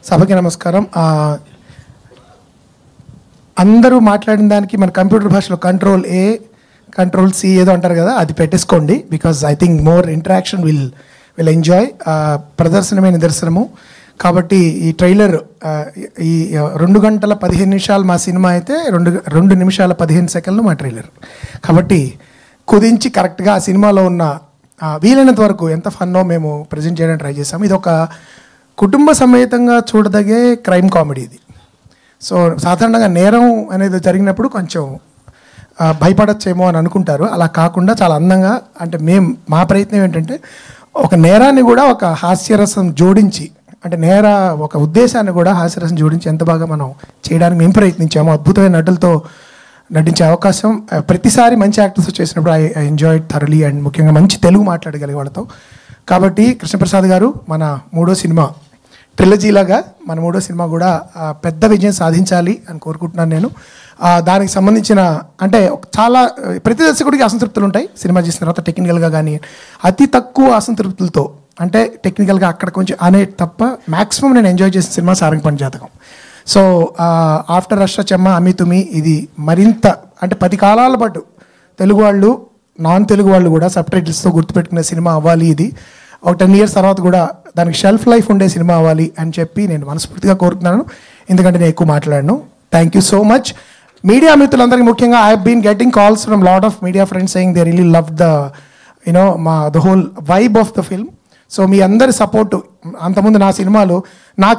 సభకి నమస్కారం. అందరూ మాట్లాడిన దానికి మన కంప్యూటర్ భాషలో కంట్రోల్ ఏ కంట్రోల్ సి ఏదో అంటారు కదా, అది పెట్టేసుకోండి. Because I think more interaction will enjoy. ప్రదర్శనమే నిదర్శనము. కాబట్టి ఈ ట్రైలర్ ఈ 2 గంటల 15 నిమిషాలు మా సినిమా అయితే 2 నిమిషాల 15 సెకండ్లు మా ట్రైలర్. కాబట్టి కుదించి కరెక్ట్గా ఆ సినిమాలో ఉన్న వీలైనంత వరకు ఎంత ఫన్నో మేము ప్రజెంట్ చేయడానికి ట్రై చేసాము. ఇది ఒక కుటుంబ సమేతంగా చూడదగే క్రైమ్ కామెడీ ఇది. సో సాధారణంగా నేరం అనేది జరిగినప్పుడు కొంచెం భయపడచ్చేమో అని అనుకుంటారు. అలా కాకుండా చాలా అందంగా, అంటే మా ప్రయత్నం ఏంటంటే ఒక నేరాన్ని కూడా ఒక హాస్యరసం జోడించి, అంటే ఒక ఉద్దేశాన్ని కూడా హాస్యరసం జోడించి ఎంత బాగా మనం చేయడానికి మేము ప్రయత్నించాము. అద్భుతమైన నటులతో నటించే అవకాశం ప్రతిసారి మంచి యాక్టర్స్ చేసినప్పుడు ఐ ఎంజాయ్డ్ థరలీ. అండ్ ముఖ్యంగా మంచి తెలుగు మాట్లాడగలిగే వాళ్ళతో. కాబట్టి కృష్ణప్రసాద్ గారు మన 3వ సినిమా ట్రిలజీలాగా మన 3వ సినిమా కూడా పెద్ద విజయం సాధించాలి అని కోరుకుంటున్నాను నేను. దానికి సంబంధించిన అంటే చాలా ప్రతి దర్శకుడికి అసంతృప్తులు ఉంటాయి సినిమా చేసిన తర్వాత టెక్నికల్గా, కానీ అతి తక్కువ అసంతృప్తులతో, అంటే టెక్నికల్గా అక్కడ కొంచెం అనే తప్ప మ్యాక్సిమం నేను ఎంజాయ్ చేసిన సినిమా సారంగపాణి జాతకం. సో ఆఫ్టర్ రష చెమ్మ అమితుమి ఇది మరింత అంటే 10 కాలాల పాటు తెలుగు వాళ్ళు నాన్ తెలుగు వాళ్ళు కూడా సబ్ టైటిల్స్తో గుర్తుపెట్టుకునే సినిమా అవ్వాలి. ఇది ఒక 10 years తర్వాత కూడా దానికి షెల్ఫ్ లైఫ్ ఉండే సినిమా అవ్వాలి అని చెప్పి నేను మనస్ఫూర్తిగా కోరుతున్నాను. ఎందుకంటే నేను ఎక్కువ మాట్లాడను. Thank you so much. Media మిత్రులందరికీ ముఖ్యంగా I have been getting calls from lot of media friends saying they really love the the whole vibe of the film. So మీ అందరి సపోర్టు. అంతకుముందు నా సినిమాలు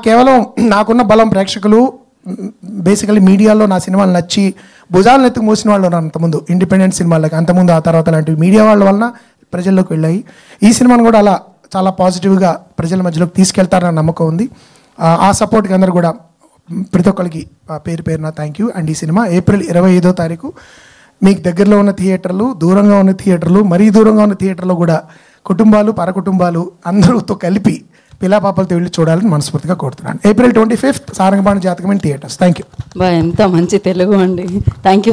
కేవలం నాకున్న బలం ప్రేక్షకులు, బేసికలీ మీడియాలో నా సినిమాలు నచ్చి భుజాలను ఎత్తుకు మోసిన వాళ్ళు ఉన్నారు అంతకుముందు ఇండిపెండెంట్ సినిమాలకి. అంతకుముందు ఆ తర్వాత లాంటివి మీడియా వాళ్ళ వలన ప్రజల్లోకి వెళ్ళాయి. ఈ సినిమాను కూడా అలా చాలా పాజిటివ్గా ప్రజల మధ్యలోకి తీసుకెళ్తారన్న నమ్మకం ఉంది. ఆ సపోర్ట్కి అందరూ కూడా ప్రతి ఒక్కరికి పేరు పేరున థ్యాంక్ యూ. అండ్ ఈ సినిమా April 25వ తారీఖు మీకు దగ్గరలో ఉన్న థియేటర్లు, దూరంగా ఉన్న థియేటర్లు, మరీ దూరంగా ఉన్న థియేటర్లో కూడా కుటుంబాలు, పరకుటుంబాలు అందరూతో కలిపి పిల్లాపాపలతో వెళ్ళి చూడాలని మనస్ఫూర్తిగా కోరుతున్నాను. April 25th సారంగపాణి జాతకం ఇన్ థియేటర్స్. Thank you. ఎంత మంచి తెలుగు అండి. Thank you.